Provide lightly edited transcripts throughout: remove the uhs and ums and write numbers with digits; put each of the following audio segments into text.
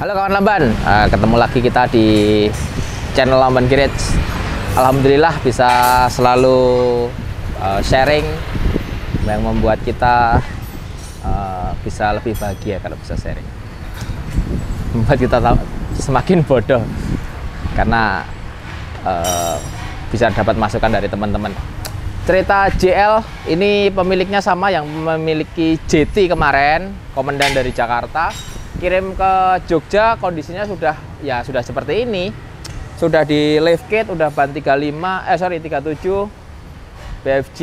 Halo kawan Lamban, ketemu lagi kita di channel Lamban Garage. Alhamdulillah bisa selalu sharing yang membuat kita bisa lebih bahagia kalau bisa sharing. Membuat kita semakin bodoh karena bisa dapat masukan dari teman-teman. Cerita JL ini pemiliknya sama yang memiliki JT kemarin, komandan dari Jakarta. Kirim ke Jogja, kondisinya sudah seperti ini. Sudah di lift kit, udah ban 37 BFG,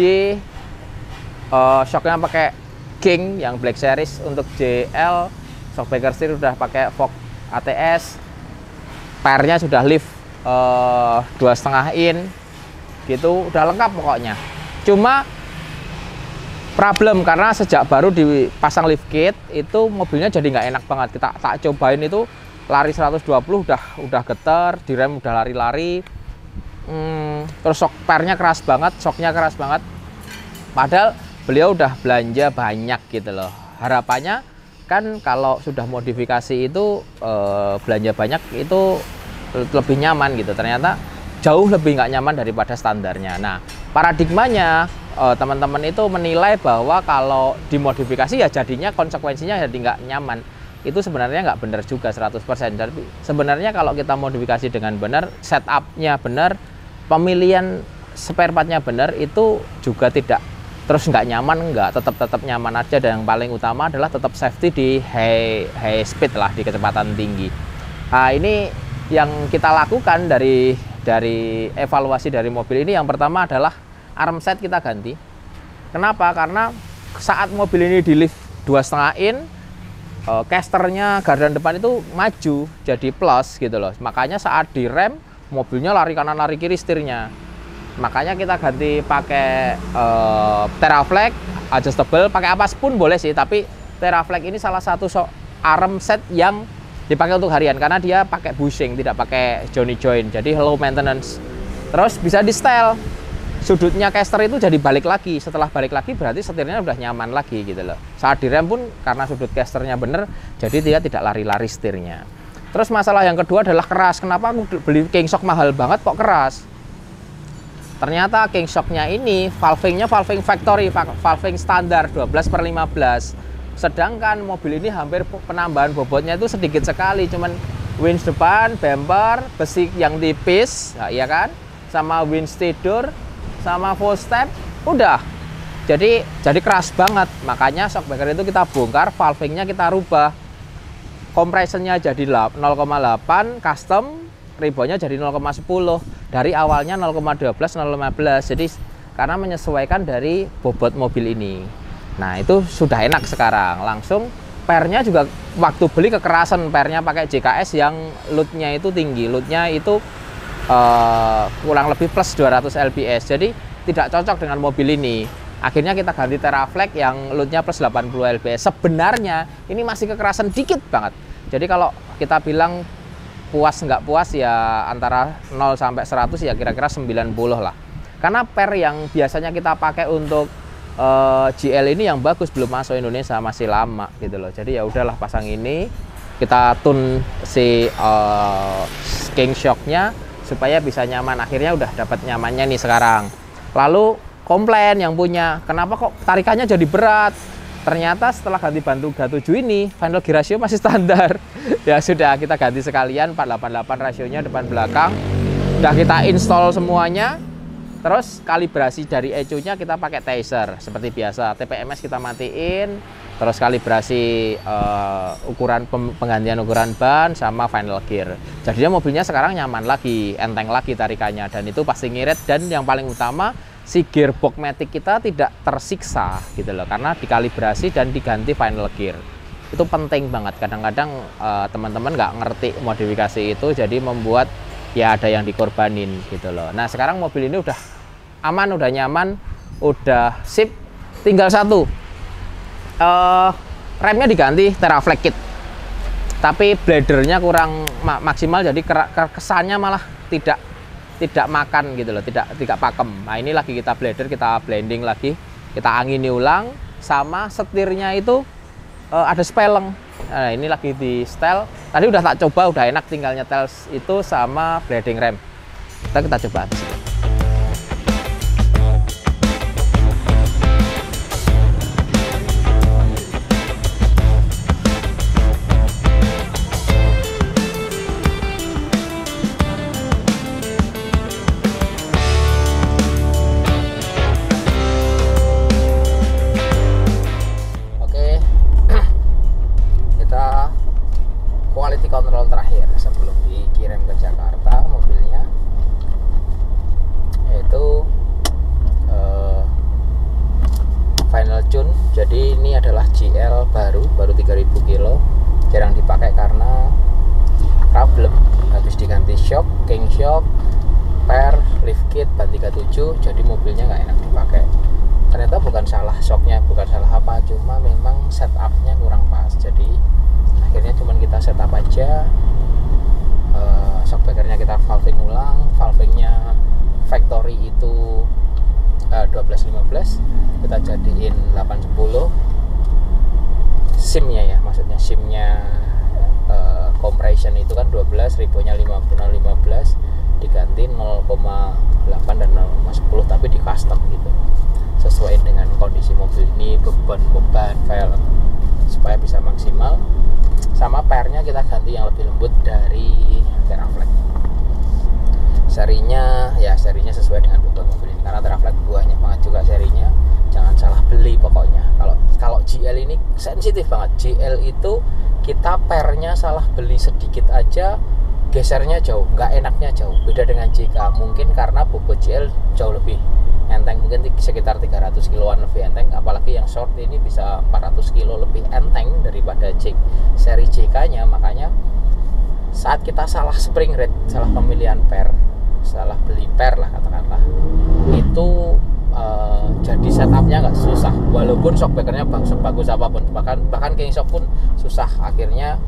shocknya pakai King yang Black Series. Untuk JL shockbreaker setir udah pakai Vogue ATS, pernya sudah lift 2,5 in gitu, udah lengkap pokoknya. Cuma problem karena sejak baru dipasang lift kit itu mobilnya jadi nggak enak banget. Kita tak cobain itu lari 120 udah getar, direm udah lari-lari. Terus shock pernya keras banget, shocknya keras banget. Padahal beliau udah belanja banyak gitu loh. Harapannya kan kalau sudah modifikasi itu belanja banyak itu lebih nyaman gitu. Ternyata jauh lebih nggak nyaman daripada standarnya. Nah, paradigmanya teman-teman itu menilai bahwa kalau dimodifikasi ya jadinya konsekuensinya jadi nggak nyaman. Itu sebenarnya nggak benar juga 100%. Tapi sebenarnya kalau kita modifikasi dengan benar, setupnya benar, pemilihan spare partnya benar, itu juga tidak terus nggak nyaman, tetap nyaman aja. Dan yang paling utama adalah tetap safety di high speed lah, di kecepatan tinggi. Nah, ini yang kita lakukan dari evaluasi dari mobil ini. Yang pertama adalah arm set kita ganti. Kenapa? Karena saat mobil ini di lift 2,5 in, casternya gardan depan itu maju jadi plus gitu loh. Makanya saat direm mobilnya lari kanan lari kiri setirnya. Makanya kita ganti pakai Teraflex adjustable, pakai apa pun boleh sih, tapi Teraflex ini salah satu arm set yang dipakai untuk harian karena dia pakai bushing, tidak pakai johnny joint, jadi low maintenance. Terus bisa di setel, sudutnya caster itu jadi balik lagi. Setelah balik lagi berarti setirnya udah nyaman lagi gitu loh. Saat direm pun karena sudut casternya bener, jadi dia tidak lari-lari setirnya. Terus masalah yang kedua adalah keras. Kenapa aku beli King Shock mahal banget kok keras? Ternyata King Shocknya ini valvingnya valving factory, valving standar 12/15. Sedangkan mobil ini hampir penambahan bobotnya itu sedikit sekali, cuman winch depan, bumper, besi yang tipis, nah, iya kan, sama winch tidur, sama full step, udah. Jadi keras banget. Makanya shockbreaker itu kita bongkar, valvingnya kita rubah, kompresennya jadi 0,8 custom, reboundnya jadi 0,10. Dari awalnya 0,12, 0,15. Jadi karena menyesuaikan dari bobot mobil ini. Nah, itu sudah enak sekarang. Langsung pernya juga waktu beli kekerasan, pernya pakai JKS yang loadnya itu tinggi. Loadnya itu kurang lebih plus 200 lbs. Jadi tidak cocok dengan mobil ini. Akhirnya kita ganti Teraflex yang loadnya plus 80 lbs. Sebenarnya ini masih kekerasan dikit banget. Jadi kalau kita bilang puas nggak puas ya antara 0 sampai 100 ya kira-kira 90 lah. Karena per yang biasanya kita pakai untuk GL ini yang bagus belum masuk Indonesia, masih lama gitu loh. Jadi ya udahlah, pasang ini, kita tune si King Shocknya supaya bisa nyaman. Akhirnya udah dapat nyamannya nih sekarang. Lalu komplain yang punya, kenapa kok tarikannya jadi berat? Ternyata setelah ganti ban 37 ini final gear ratio masih standar. Ya sudah, kita ganti sekalian 488 rasionya depan belakang. Udah kita install semuanya. Terus kalibrasi dari ECU-nya kita pakai Taser seperti biasa. TPMS kita matiin. Terus kalibrasi penggantian ukuran ban sama final gear. Jadinya mobilnya sekarang nyaman lagi, enteng lagi tarikannya, dan itu pasti ngirit. Dan yang paling utama, si gearbox matic kita tidak tersiksa gitu loh, karena dikalibrasi dan diganti final gear. Itu penting banget. Kadang-kadang teman-teman nggak ngerti modifikasi itu, jadi membuat ya ada yang dikorbanin gitu loh. Nah, sekarang mobil ini udah aman, udah nyaman, udah sip. Tinggal satu, remnya diganti Teraflex kit, tapi bladernya kurang maksimal, jadi kesannya malah tidak makan gitu loh, tidak pakem. Nah, ini lagi kita blader, kita blending lagi, kita angini ulang. Sama setirnya itu ada speleng. Nah, ini lagi di setel. Tadi udah tak coba, udah enak, tinggal nyetel itu sama bleeding rem. Kita coba di situ. Quality control terakhir sebelum dikirim ke Jakarta mobilnya, yaitu final tune. Jadi ini adalah GL baru 3000 kilo, jarang dipakai karena problem, habis diganti shock, king shock, per, lift kit, ban 37, jadi mobilnya nggak enak dipakai. Ternyata bukan salah shocknya, bukan salah apa, cuma memang setupnya kurang pas. Jadi akhirnya cuman kita setup aja, shockbreakernya kita valving ulang, valvingnya factory itu 12-15, kita jadiin 8-10, simnya ya, maksudnya simnya compression itu kan 12, ribonya 15 diganti 0,8 dan 0,10, tapi di custom gitu, sesuai dengan kondisi mobil ini, beban velg supaya bisa maksimal. Sama pernya kita ganti yang lebih lembut dari Teraflex. Serinya sesuai dengan bobot mobil ini, karena Teraflex banyak banget juga serinya. Jangan salah beli pokoknya. Kalau GL ini sensitif banget. GL itu kita pernya salah beli sedikit aja, gesernya jauh, nggak enaknya jauh. Beda dengan JK, mungkin karena bobot GL jauh lebih enteng, mungkin sekitar 300 kiloan lebih enteng, apalagi yang short ini bisa 400 kilo lebih enteng daripada seri JK-nya. Makanya saat kita salah spring rate, salah pemilihan per, salah beli per lah katakanlah, itu jadi setupnya nggak susah, walaupun shockbreakernya bagus apapun, bahkan king shock pun susah. Akhirnya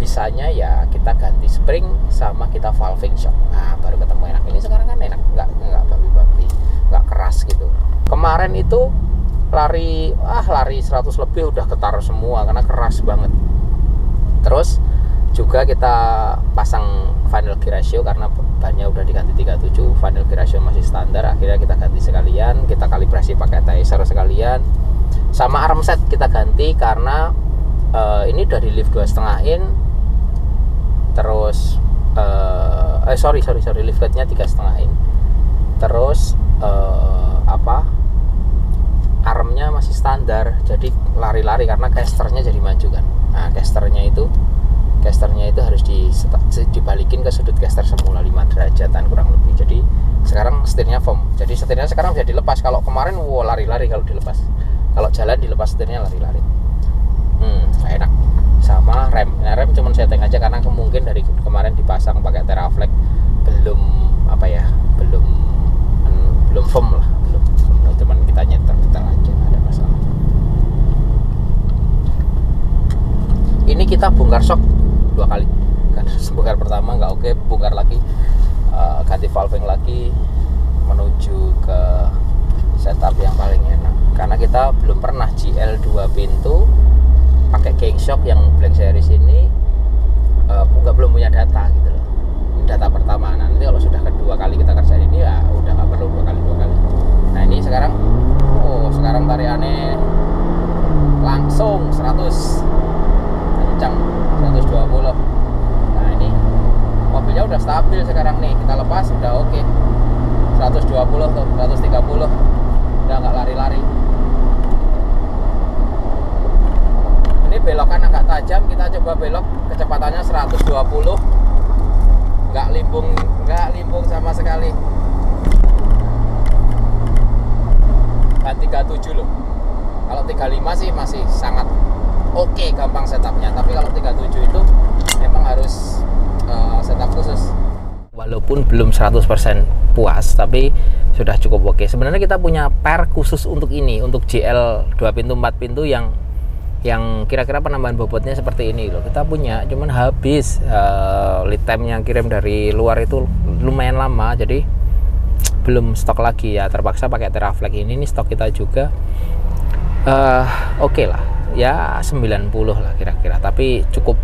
bisanya ya kita ganti spring sama kita valving shock, nah baru ketemu enak. Ini sekarang kan enak, nggak babi-babi, nggak keras gitu. Kemarin itu lari 100 lebih udah getar semua karena keras banget. Terus juga kita pasang final gear ratio karena bannya udah diganti 37, final gear ratio masih standar. Akhirnya kita ganti sekalian, kita kalibrasi pakai Tizer sekalian. Sama arm set kita ganti karena ini udah di lift 2,5 in. Terus lift kitnya 3,5 in. Terus armnya masih standar, jadi lari-lari karena casternya jadi maju kan. Nah casternya itu harus dibalikin ke sudut caster semula 5 derajatan kurang lebih. Jadi sekarang setirnya foam, jadi setirnya sekarang bisa dilepas. Kalau kemarin lari-lari kalau dilepas, kalau jalan dilepas setirnya lari-lari. Enak. Sama rem, nah rem cuma setting aja karena mungkin dari kemarin dipasang pakai Teraflex belum firm lah, belum cuman kita nyetel aja, ada masalah. Ini kita bongkar shock 2 kali kan, bongkar pertama nggak oke, bongkar lagi, ganti valving lagi, menuju ke setup yang paling enak. Karena kita belum pernah GL 2 pintu pakai king shock yang Black Series ini, belum punya data gitu loh. Data pertama, nanti kalau sudah kedua kali kita kerjain ini ya udah nggak perlu dua kali. Nah ini sekarang tariannya langsung 100 kencang, 120. Nah ini mobilnya udah stabil sekarang nih, kita lepas udah oke. 120 tuh, 130 udah nggak lari-lari. Ini belokan agak tajam, kita coba belok kecepatannya 120, nggak limbung sama sekali. Dan 37 loh. Kalau 35 sih masih sangat oke, gampang setupnya. Tapi kalau 37 itu memang harus setup khusus. Walaupun belum 100% puas, tapi sudah cukup oke. Sebenarnya kita punya per khusus untuk ini, untuk GL 2 pintu 4 pintu yang kira-kira penambahan bobotnya seperti ini loh. Kita punya, cuman habis lead time yang kirim dari luar itu lumayan lama, jadi belum stok lagi ya, terpaksa pakai Teraflex ini stok kita juga. Oke lah, ya 90 lah kira-kira, tapi cukup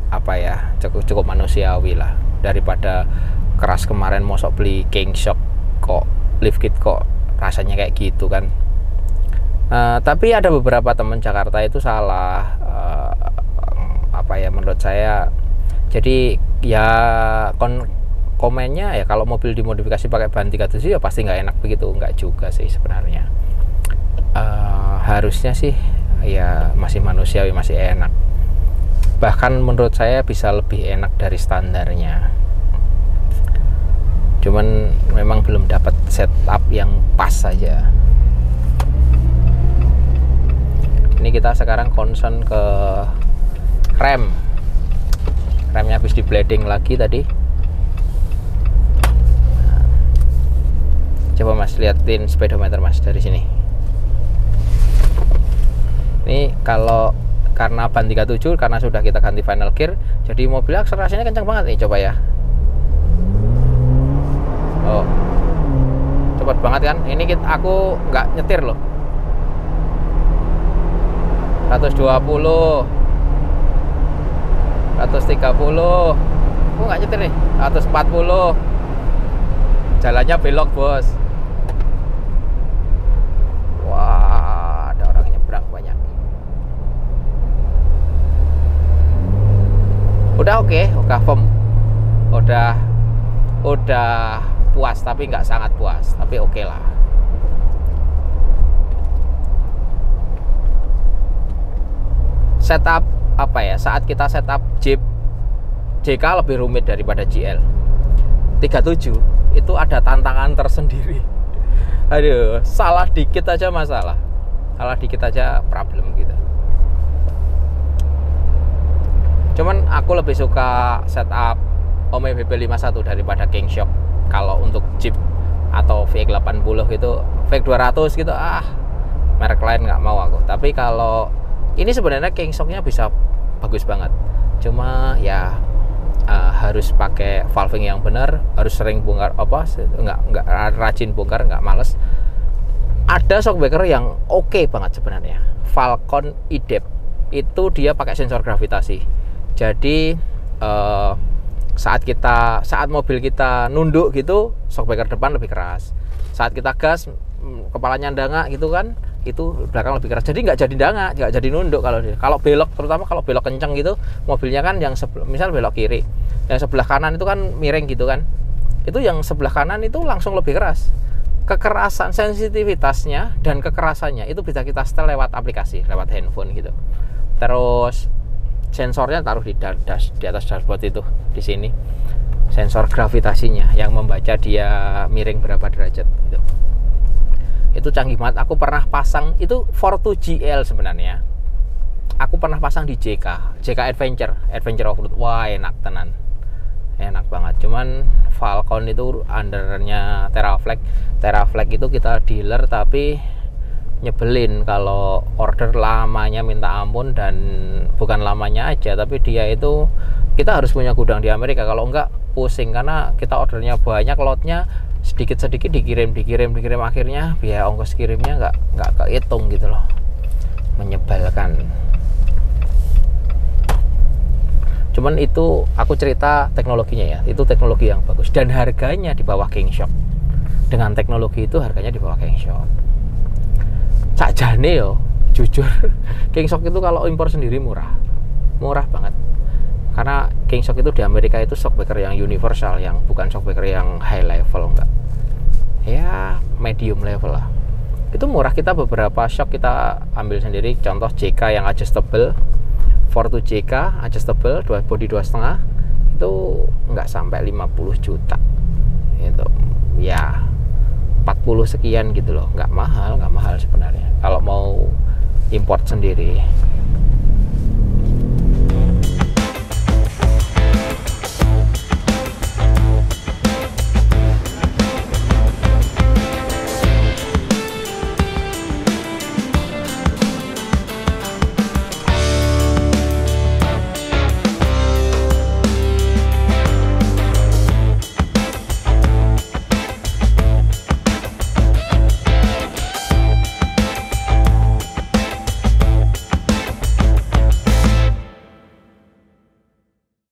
apa ya, cukup manusiawi lah daripada keras kemarin mosok beli King Shock kok lift kit kok rasanya kayak gitu kan. Tapi ada beberapa teman Jakarta itu salah apa ya menurut saya. Jadi ya komennya ya kalau mobil dimodifikasi pakai ban 37 ya pasti nggak enak begitu, nggak juga sih sebenarnya. Harusnya sih ya masih manusiawi, masih enak, bahkan menurut saya bisa lebih enak dari standarnya, cuman memang belum dapat setup yang pas saja. Ini kita sekarang concern ke remnya habis di blading lagi tadi. Coba Mas liatin speedometer Mas dari sini. Ini kalau karena ban 37, karena sudah kita ganti final gear, jadi mobilnya akselerasinya kencang banget nih, coba ya. Oh, cepet banget kan? Ini aku nggak nyetir loh. 120, 130, aku nggak nyetir nih. 140, jalannya belok bos. Wah, ada orang nyebrang banyak. Udah oke, udah firm, udah puas, tapi nggak sangat puas, tapi oke lah. Setup apa ya, saat kita setup Jeep JK lebih rumit daripada GL 37, itu ada tantangan tersendiri. Aduh, salah dikit aja masalah, salah dikit aja problem gitu. Cuman aku lebih suka setup Ome BP51 daripada King Shock. Kalau untuk Jeep atau VX80 gitu, VX200 gitu, merek lain nggak mau aku. Tapi kalau ini sebenarnya King Shocknya bisa bagus banget. Cuma ya harus pakai valving yang benar, harus sering bongkar nggak rajin bongkar, nggak males. Ada shockbreaker yang oke banget sebenarnya. Falcon eDep itu dia pakai sensor gravitasi. Jadi saat mobil kita nunduk gitu, shockbreaker depan lebih keras. Saat kita gas, kepalanya dangak gitu kan, itu belakang lebih keras. Jadi nggak jadi dangak, nggak jadi nunduk kalau belok, terutama kalau belok kenceng gitu, mobilnya kan yang misal belok kiri, yang sebelah kanan itu kan miring gitu kan, itu yang sebelah kanan itu langsung lebih keras. Kekerasan, sensitivitasnya dan kekerasannya itu bisa kita setel lewat aplikasi, lewat handphone gitu. Terus sensornya taruh di atas dashboard itu, di sini sensor gravitasinya yang membaca dia miring berapa derajat gitu. Itu canggih banget. Aku pernah pasang itu Fortuner GL sebenarnya. Aku pernah pasang di JK Adventure Offroad. Wah, enak tenan, enak banget. Cuman Falcon itu undernya Teraflex itu kita dealer, tapi nyebelin kalau order lamanya minta ampun. Dan bukan lamanya aja, tapi dia itu kita harus punya gudang di Amerika, kalau enggak pusing, karena kita ordernya banyak, lotnya sedikit-sedikit dikirim, akhirnya biaya ongkos kirimnya nggak kehitung gitu loh, menyebalkan. Cuman itu aku cerita teknologinya ya, itu teknologi yang bagus dan harganya di bawah King Shock. Dengan teknologi itu harganya di bawah King Shock. Sakjane yo, jujur King Shock itu kalau impor sendiri murah banget, karena King Shock itu di Amerika itu shockbreaker yang universal, yang bukan shockbreaker yang high level, enggak, ya medium level lah. Itu murah. Kita beberapa shock kita ambil sendiri, contoh JK yang adjustable, Fortuner JK adjustable, body 2,5 itu nggak sampai 50 juta itu ya, 40 sekian gitu loh, nggak mahal sebenarnya kalau mau import sendiri.